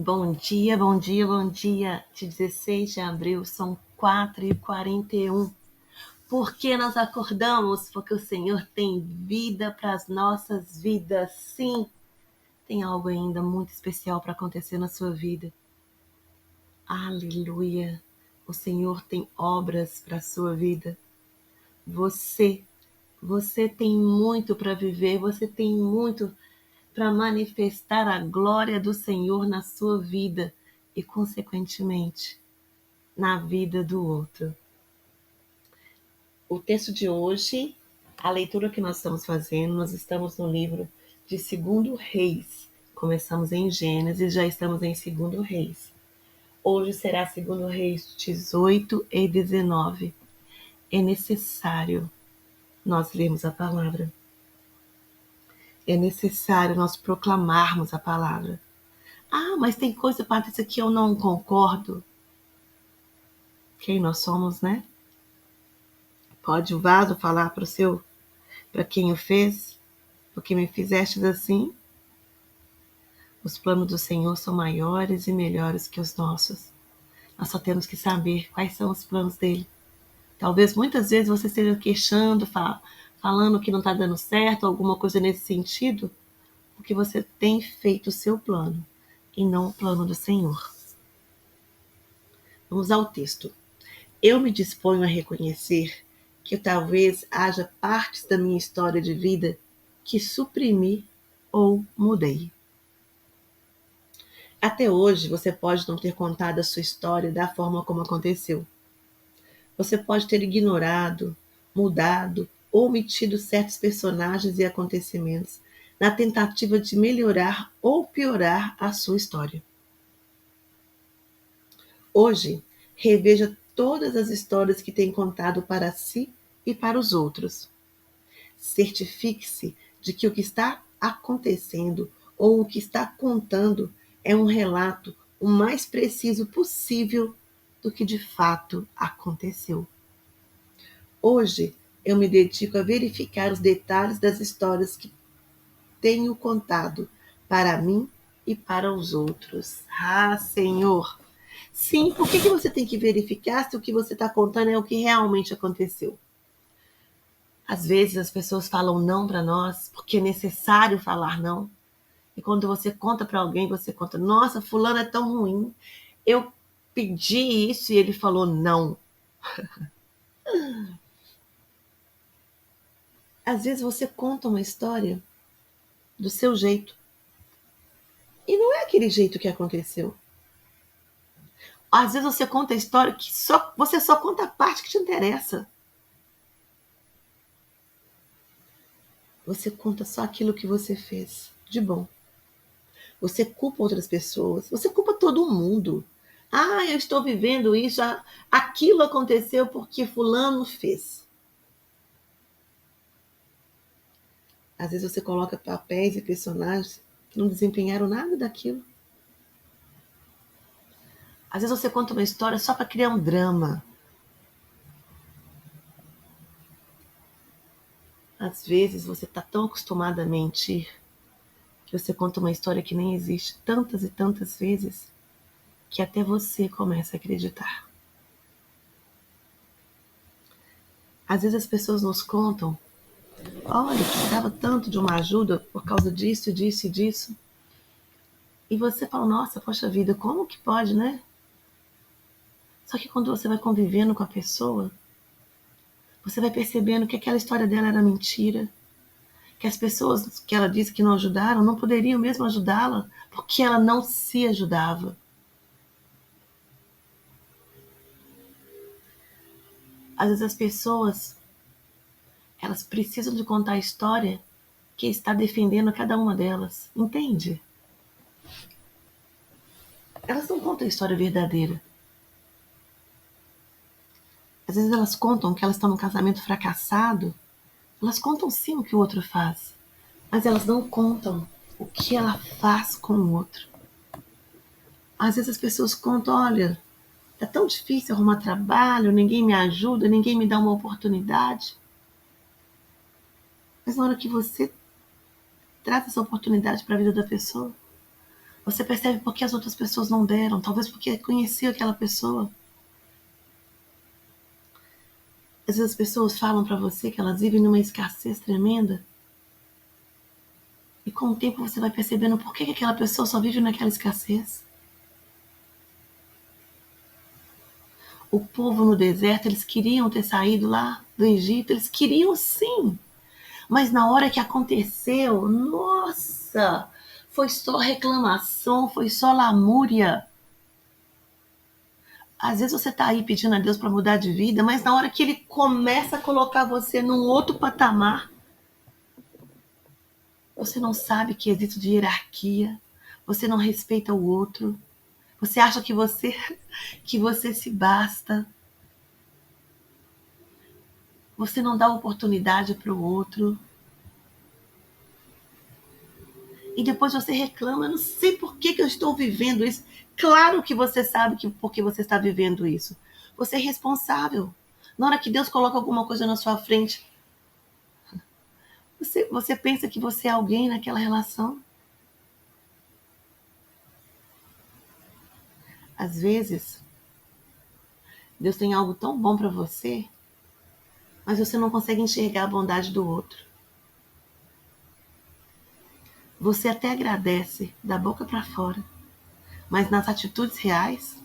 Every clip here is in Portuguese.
Bom dia, bom dia, bom dia. De 16 de abril, são 4h41. Por que nós acordamos? Porque o Senhor tem vida para as nossas vidas. Sim, tem algo ainda muito especial para acontecer na sua vida. Aleluia! O Senhor tem obras para a sua vida. Você tem muito para viver, você tem muito para manifestar a glória do Senhor na sua vida e, consequentemente, na vida do outro. O texto de hoje, a leitura que nós estamos fazendo, nós estamos no livro de 2 Reis. Começamos em Gênesis, já estamos em 2 Reis. Hoje será 2 Reis 18 e 19. É necessário nós lermos a palavra. É necessário nós proclamarmos a palavra. Ah, mas tem coisa, Patrícia, que eu não concordo. Quem nós somos, né? Pode o vaso falar para quem o fez? Porque me fizestes assim? Os planos do Senhor são maiores e melhores que os nossos. Nós só temos que saber quais são os planos dele. Talvez muitas vezes você esteja queixando, falando que não está dando certo, alguma coisa nesse sentido, porque você tem feito o seu plano e não o plano do Senhor. Vamos ao texto. Eu me disponho a reconhecer que talvez haja partes da minha história de vida que suprimi ou mudei. Até hoje, você pode não ter contado a sua história da forma como aconteceu. Você pode ter ignorado, mudado ou omitido certos personagens e acontecimentos na tentativa de melhorar ou piorar a sua história. Hoje, reveja todas as histórias que tem contado para si e para os outros. Certifique-se de que o que está acontecendo ou o que está contando é um relato o mais preciso possível do que de fato aconteceu. Hoje, eu me dedico a verificar os detalhes das histórias que tenho contado para mim e para os outros. Ah, Senhor! Sim, por que você tem que verificar se o que você está contando é o que realmente aconteceu? Às vezes as pessoas falam não para nós porque é necessário falar não. E quando você conta para alguém, você conta: nossa, fulano é tão ruim. Eu pedi isso e ele falou não. Às vezes você conta uma história do seu jeito. E não é aquele jeito que aconteceu. Às vezes você conta a história que você só conta a parte que te interessa. Você conta só aquilo que você fez de bom. Você culpa outras pessoas. Você culpa todo mundo. Ah, eu estou vivendo isso. Aquilo aconteceu porque fulano fez. Às vezes você coloca papéis e personagens que não desempenharam nada daquilo. Às vezes você conta uma história só para criar um drama. Às vezes você está tão acostumado a mentir que você conta uma história que nem existe tantas e tantas vezes que até você começa a acreditar. Às vezes as pessoas nos contam: olha, eu precisava tanto de uma ajuda por causa disso, disso e disso. E você fala: nossa, poxa vida, como que pode, né? Só que quando você vai convivendo com a pessoa, você vai percebendo que aquela história dela era mentira, que as pessoas que ela disse que não ajudaram não poderiam mesmo ajudá-la, porque ela não se ajudava. Às vezes as pessoas, elas precisam de contar a história que está defendendo cada uma delas, entende? Elas não contam a história verdadeira. Às vezes elas contam que elas estão num casamento fracassado. Elas contam sim o que o outro faz, mas elas não contam o que ela faz com o outro. Às vezes as pessoas contam: olha, tá tão difícil arrumar trabalho, ninguém me ajuda, ninguém me dá uma oportunidade. Mas na hora que você traz essa oportunidade para a vida da pessoa, Você percebe por que as outras pessoas não deram, talvez porque conhecia aquela pessoa. Às vezes as pessoas falam para você que elas vivem numa escassez tremenda. E com o tempo você vai percebendo por que aquela pessoa só vive naquela escassez. O povo no deserto, eles queriam ter saído lá do Egito, eles queriam sim. Mas na hora que aconteceu, nossa, foi só reclamação, foi só lamúria. Às vezes você está aí pedindo a Deus para mudar de vida, mas na hora que Ele começa a colocar você num outro patamar, você não sabe que existe de hierarquia, você não respeita o outro, você acha que você se basta, você não dá oportunidade para o outro. E depois você reclama, eu não sei por que eu estou vivendo isso. Claro que você sabe que por que você está vivendo isso. Você é responsável. Na hora que Deus coloca alguma coisa na sua frente, você pensa que você é alguém naquela relação. Às vezes, Deus tem algo tão bom para você, mas você não consegue enxergar a bondade do outro. Você até agradece da boca para fora, mas nas atitudes reais,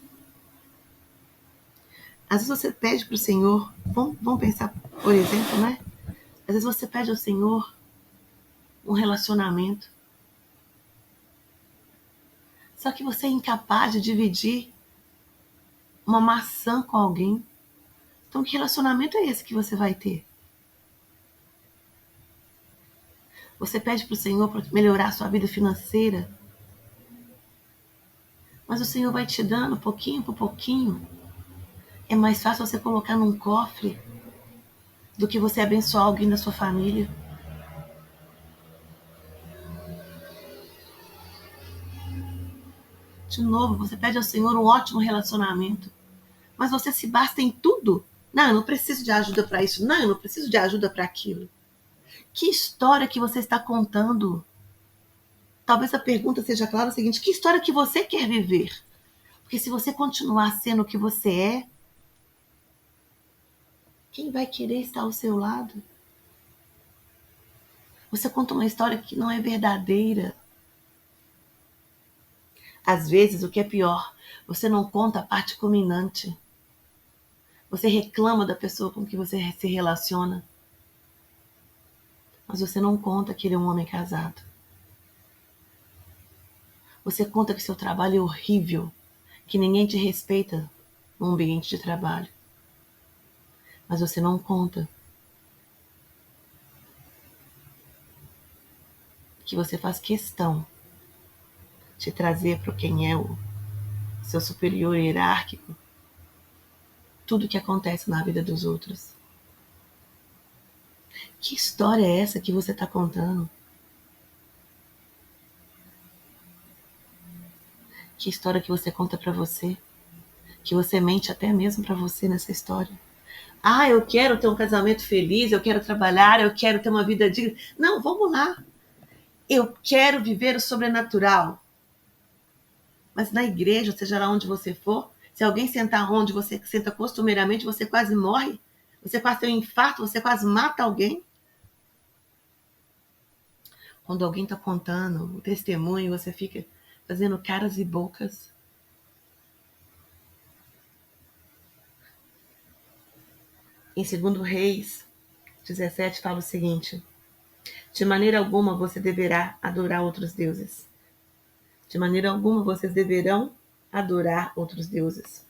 às vezes você pede para o Senhor, vamos pensar, por exemplo, né? Às vezes você pede ao Senhor um relacionamento, só que você é incapaz de dividir uma maçã com alguém. Então, que relacionamento é esse que você vai ter? Você pede para o Senhor para melhorar a sua vida financeira, mas o Senhor vai te dando pouquinho por pouquinho. É mais fácil você colocar num cofre do que você abençoar alguém da sua família. De novo, você pede ao Senhor um ótimo relacionamento, mas você se basta em tudo. Não, eu não preciso de ajuda para isso. Não, eu não preciso de ajuda para aquilo. Que história que você está contando? Talvez a pergunta seja clara, o seguinte: que história que você quer viver? Porque se você continuar sendo o que você é, quem vai querer estar ao seu lado? Você conta uma história que não é verdadeira. Às vezes, o que é pior, você não conta a parte culminante. Você reclama da pessoa com que você se relaciona, mas você não conta que ele é um homem casado. Você conta que seu trabalho é horrível, que ninguém te respeita no ambiente de trabalho. Mas você não conta que você faz questão de trazer para quem é o seu superior hierárquico tudo o que acontece na vida dos outros. Que história é essa que você está contando? Que história que você conta para você? Que você mente até mesmo para você nessa história? Ah, eu quero ter um casamento feliz, eu quero trabalhar, eu quero ter uma vida digna. Não, vamos lá. Eu quero viver o sobrenatural. Mas na igreja, seja lá onde você for, se alguém sentar onde você senta costumeiramente, você quase morre. Você quase tem um infarto, você quase mata alguém. Quando alguém está contando o testemunho, você fica fazendo caras e bocas. Em 2 Reis 17 fala o seguinte: de maneira alguma você deverá adorar outros deuses. De maneira alguma vocês deverão adorar outros deuses.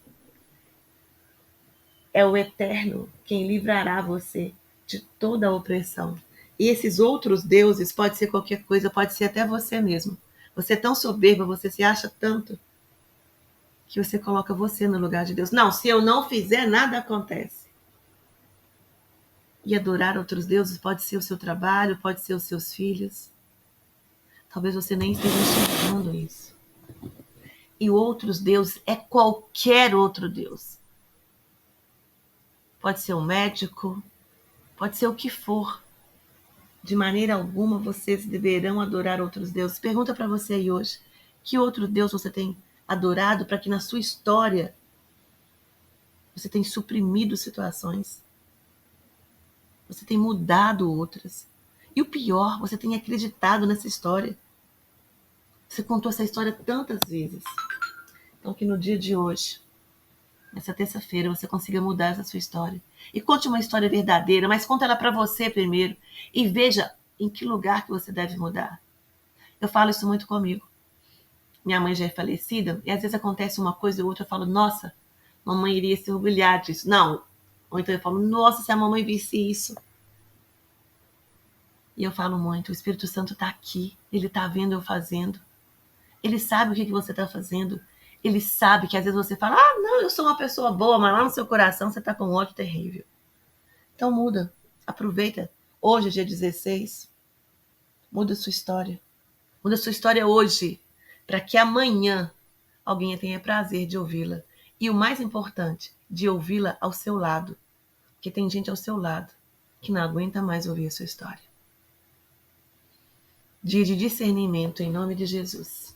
É o Eterno quem livrará você de toda a opressão. E esses outros deuses pode ser qualquer coisa, pode ser até você mesmo. Você é tão soberba, você se acha tanto, que você coloca você no lugar de Deus. Não, se eu não fizer, nada acontece. E adorar outros deuses pode ser o seu trabalho, pode ser os seus filhos. Talvez você nem esteja enxergando isso. E outros deuses é qualquer outro Deus. Pode ser um médico, pode ser o que for. De maneira alguma vocês deverão adorar outros deuses. Pergunta para você aí hoje: Que outro Deus você tem adorado para que na sua história você tenha suprimido situações? Você tem mudado outras. E o pior, você tem acreditado nessa história. Você contou essa história tantas vezes. Então que no dia de hoje, nessa terça-feira, você consiga mudar essa sua história. E conte uma história verdadeira, mas conta ela para você primeiro. E veja em que lugar que você deve mudar. Eu falo isso muito comigo. Minha mãe já é falecida, e às vezes acontece uma coisa ou outra, eu falo, nossa, mamãe iria se orgulhar disso. Não. Ou então eu falo, nossa, se a mamãe visse isso. E eu falo muito, o Espírito Santo está aqui, ele está vendo eu fazendo. Ele sabe o que você está fazendo. Ele sabe que às vezes você fala, ah, não, eu sou uma pessoa boa, mas lá no seu coração você está com um ódio terrível. Então muda, aproveita. Hoje, dia 16, muda a sua história. Muda a sua história hoje, para que amanhã alguém tenha prazer de ouvi-la. E o mais importante, de ouvi-la ao seu lado. Porque tem gente ao seu lado que não aguenta mais ouvir a sua história. Dia de discernimento, em nome de Jesus.